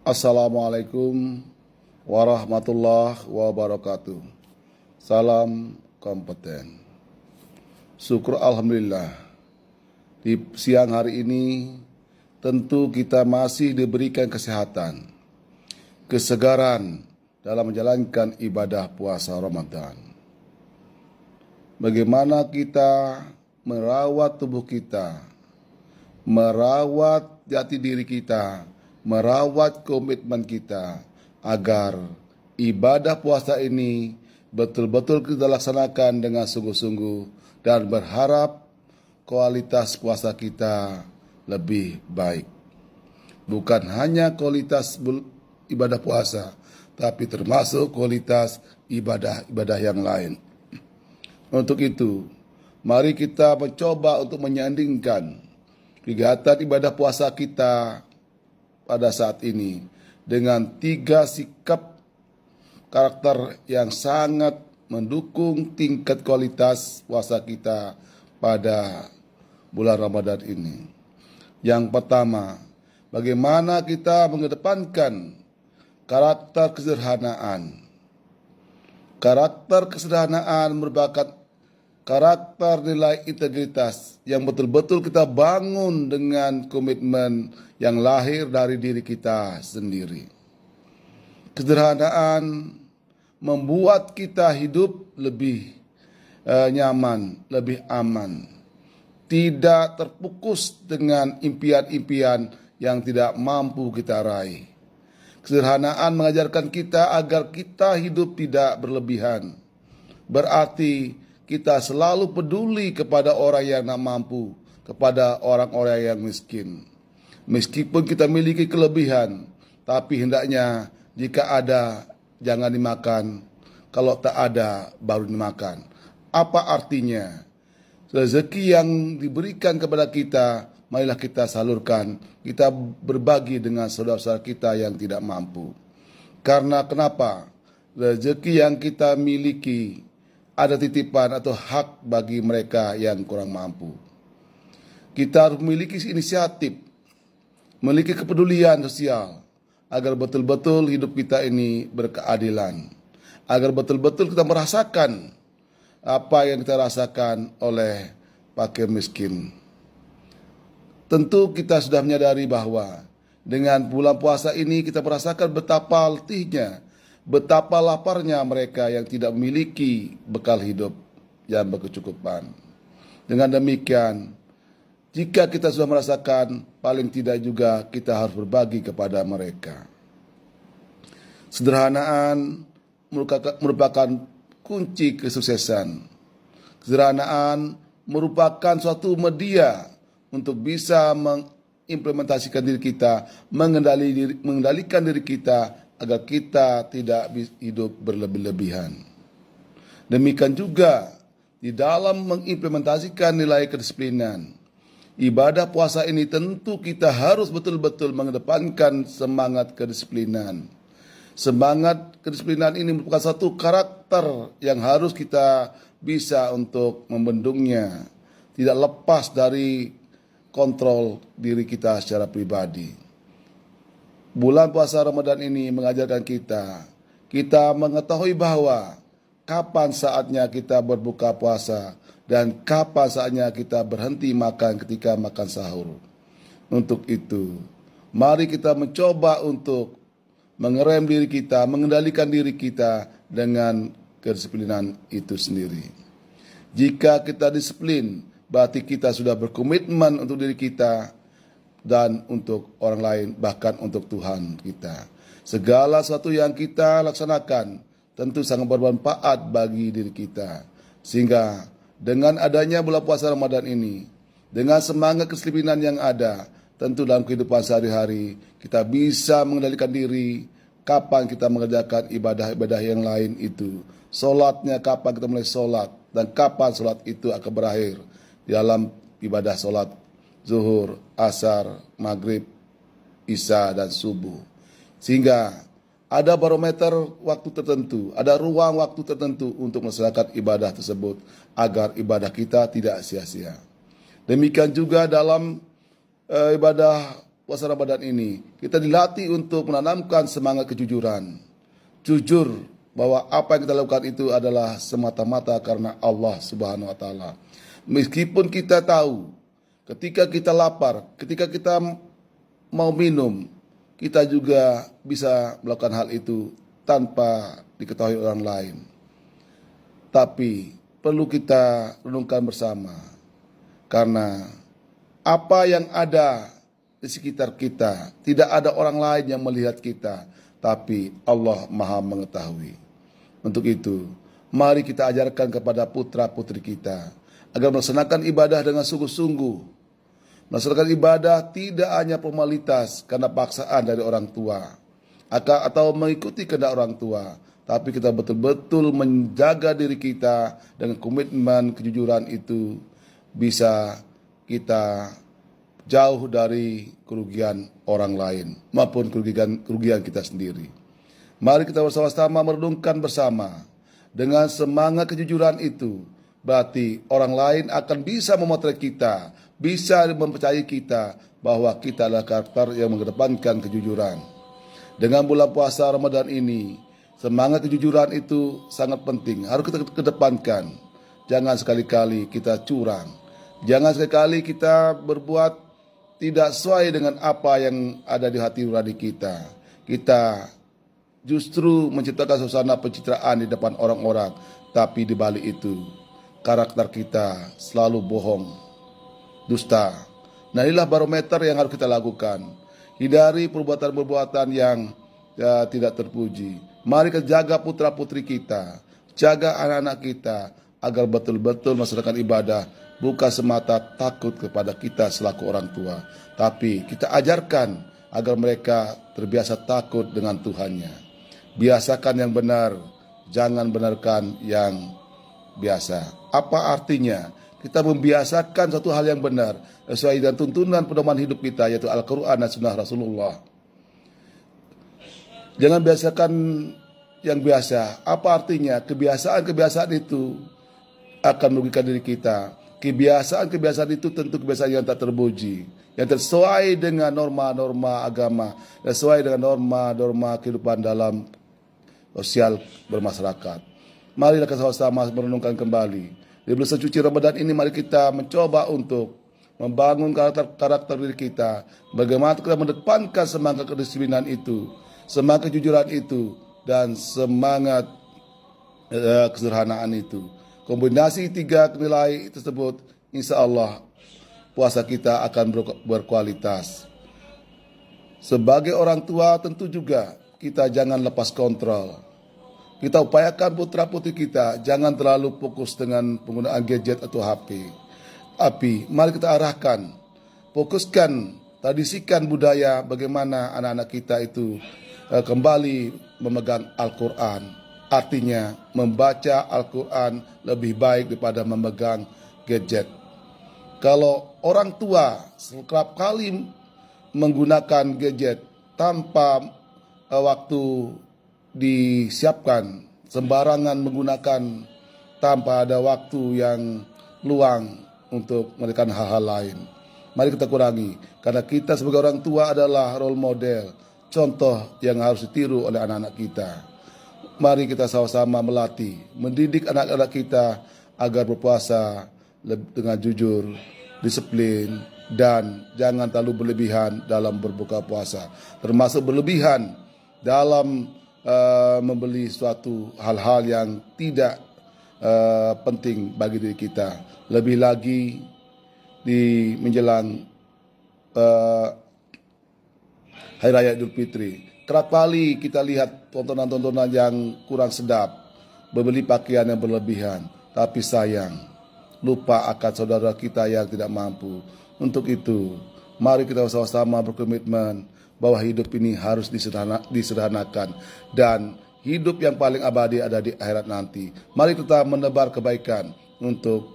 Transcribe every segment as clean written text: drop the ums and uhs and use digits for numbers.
Assalamualaikum warahmatullahi wabarakatuh. Salam kompeten. Syukur Alhamdulillah, di siang hari ini tentu kita masih diberikan kesehatan, kesegaran dalam menjalankan ibadah puasa Ramadan. Bagaimana kita merawat tubuh kita, merawat jati diri kita, merawat komitmen kita agar ibadah puasa ini betul-betul kita laksanakan dengan sungguh-sungguh dan berharap kualitas puasa kita lebih baik. Bukan hanya kualitas ibadah puasa, tapi termasuk kualitas ibadah-ibadah yang lain. Untuk itu, mari kita mencoba untuk menyandingkan kegiatan ibadah puasa kita pada saat ini dengan 3 sikap karakter yang sangat mendukung tingkat kualitas puasa kita pada bulan Ramadan ini. Yang pertama, bagaimana kita mengedepankan karakter kesederhanaan. Karakter kesederhanaan merupakan karakter nilai integritas yang betul-betul kita bangun dengan komitmen yang lahir dari diri kita sendiri. Kesederhanaan membuat kita hidup lebih nyaman, lebih aman. Tidak terfokus dengan impian-impian yang tidak mampu kita raih. Kesederhanaan mengajarkan kita agar kita hidup tidak berlebihan. Berarti kita selalu peduli kepada orang yang tak mampu, kepada orang-orang yang miskin. Meskipun kita miliki kelebihan, tapi hendaknya jika ada jangan dimakan, kalau tak ada baru dimakan. Apa artinya? Rezeki yang diberikan kepada kita, marilah kita salurkan, kita berbagi dengan saudara-saudara kita yang tidak mampu. Karena kenapa? Rezeki yang kita miliki ada titipan atau hak bagi mereka yang kurang mampu. Kita harus memiliki inisiatif, memiliki kepedulian sosial, agar betul-betul hidup kita ini berkeadilan, agar betul-betul kita merasakan apa yang kita rasakan oleh fakir miskin. Tentu kita sudah menyadari bahwa dengan bulan puasa ini kita merasakan betapa letihnya, betapa laparnya mereka yang tidak memiliki bekal hidup yang berkecukupan. Dengan demikian, jika kita sudah merasakan, paling tidak juga kita harus berbagi kepada mereka. Sederhanaan merupakan kunci kesuksesan. Sederhanaan merupakan suatu media untuk bisa mengimplementasikan diri kita, mengendalikan diri kita, agar kita tidak hidup berlebih-lebihan. Demikian juga di dalam mengimplementasikan nilai kedisiplinan. Ibadah puasa ini tentu kita harus betul-betul mengedepankan semangat kedisiplinan. Semangat kedisiplinan ini merupakan satu karakter yang harus kita bisa untuk membendungnya. Tidak lepas dari kontrol diri kita secara pribadi. Bulan puasa Ramadan ini mengajarkan kita mengetahui bahwa kapan saatnya kita berbuka puasa dan kapan saatnya kita berhenti makan ketika makan sahur. Untuk itu, mari kita mencoba untuk mengerem diri kita, mengendalikan diri kita dengan kedisiplinan itu sendiri. Jika kita disiplin, berarti kita sudah berkomitmen untuk diri kita dan untuk orang lain, bahkan untuk Tuhan kita. Segala sesuatu yang kita laksanakan tentu sangat bermanfaat bagi diri kita. Sehingga dengan adanya bulan puasa Ramadan ini, dengan semangat kedisiplinan yang ada, tentu dalam kehidupan sehari-hari kita bisa mengendalikan diri. Kapan kita mengerjakan ibadah-ibadah yang lain itu, solatnya kapan kita mulai solat, dan kapan solat itu akan berakhir di dalam ibadah solat zuhur, asar, maghrib, isya, dan subuh. Sehingga ada barometer waktu tertentu, ada ruang waktu tertentu untuk melaksanakan ibadah tersebut agar ibadah kita tidak sia-sia. Demikian juga dalam ibadah puasa Ramadan ini kita dilatih untuk menanamkan semangat kejujuran. Jujur bahwa apa yang kita lakukan itu adalah semata-mata karena Allah Subhanahu wa taala. Meskipun kita tahu ketika kita lapar, ketika kita mau minum, kita juga bisa melakukan hal itu tanpa diketahui orang lain. Tapi perlu kita renungkan bersama, karena apa yang ada di sekitar kita, tidak ada orang lain yang melihat kita, tapi Allah Maha mengetahui. Untuk itu, mari kita ajarkan kepada putra-putri kita agar melaksanakan ibadah dengan sungguh-sungguh. Melaksanakan ibadah tidak hanya formalitas karena paksaan dari orang tua atau mengikuti kehendak orang tua, tapi kita betul-betul menjaga diri kita dengan komitmen kejujuran itu bisa kita jauh dari kerugian orang lain maupun kerugian kita sendiri. Mari kita bersama-sama merenungkan bersama. Dengan semangat kejujuran itu, berarti orang lain akan bisa memotret kita, bisa mempercayai kita bahwa kita adalah karakter yang mengedepankan kejujuran. Dengan bulan puasa Ramadan ini, semangat kejujuran itu sangat penting, harus kita kedepankan. Jangan sekali-kali kita curang, jangan sekali-kali kita berbuat tidak sesuai dengan apa yang ada di hati nurani kita. Kita justru menciptakan suasana pencitraan di depan orang-orang, tapi di balik itu karakter kita selalu bohong, dusta. Nah, inilah barometer yang harus kita lakukan. Hindari perbuatan-perbuatan yang tidak terpuji. Mari kita jaga putra-putri kita, jaga anak-anak kita agar betul-betul melaksanakan ibadah bukan semata takut kepada kita selaku orang tua, tapi kita ajarkan agar mereka terbiasa takut dengan Tuhannya. Biasakan yang benar, jangan benarkan yang biasa. Apa artinya? Kita membiasakan satu hal yang benar sesuai dengan tuntunan pedoman hidup kita, yaitu Al-Quran dan Sunnah Rasulullah. Jangan biasakan yang biasa. Apa artinya? Kebiasaan-kebiasaan itu akan merugikan diri kita. Kebiasaan-kebiasaan itu tentu kebiasaan yang tak terpuji, yang sesuai dengan norma-norma agama, sesuai dengan norma-norma kehidupan dalam sosial bermasyarakat. Marilah kita sama-sama merenungkan kembali. Di bulan suci Ramadan ini, mari kita mencoba untuk membangun karakter diri kita. Bagaimana kita mendepankan semangat kedisiplinan itu, semangat kejujuran itu, dan semangat kesederhanaan itu. Kombinasi tiga nilai tersebut, insya Allah puasa kita akan berkualitas. Sebagai orang tua tentu juga kita jangan lepas kontrol. Kita upayakan putra-putri kita jangan terlalu fokus dengan penggunaan gadget atau HP. Tapi mari kita arahkan, fokuskan, tradisikan budaya bagaimana anak-anak kita itu kembali memegang Al-Quran. Artinya membaca Al-Quran lebih baik daripada memegang gadget. Kalau orang tua setiap kali menggunakan gadget tanpa waktu disiapkan, sembarangan menggunakan tanpa ada waktu yang luang untuk melakukan hal-hal lain, mari kita kurangi. Karena kita sebagai orang tua adalah role model, contoh yang harus ditiru oleh anak-anak kita. Mari kita sama-sama melatih, mendidik anak-anak kita agar berpuasa dengan jujur, disiplin, dan jangan terlalu berlebihan dalam berbuka puasa, termasuk berlebihan dalam membeli suatu hal-hal yang tidak penting bagi diri kita. Lebih lagi di menjelang Hari Raya Idul Fitri, kerap kali kita lihat tontonan-tontonan yang kurang sedap, membeli pakaian yang berlebihan, tapi sayang lupa akan saudara kita yang tidak mampu. Untuk itu, mari kita sama-sama berkomitmen bahwa hidup ini harus disederhanakan, dan hidup yang paling abadi ada di akhirat nanti. Mari kita menebar kebaikan untuk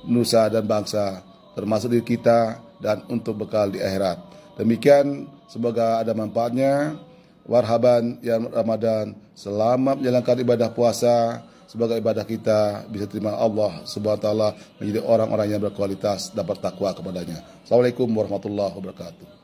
nusa dan bangsa, termasuk diri kita, dan untuk bekal di akhirat. Demikian, semoga ada manfaatnya. Warhaban ya Ramadan. Selamat menjalankan ibadah puasa. Semoga ibadah kita bisa terima Allah Subhanahu wa taala, menjadi orang-orang yang berkualitas dan bertakwa kepadanya. Assalamualaikum warahmatullahi wabarakatuh.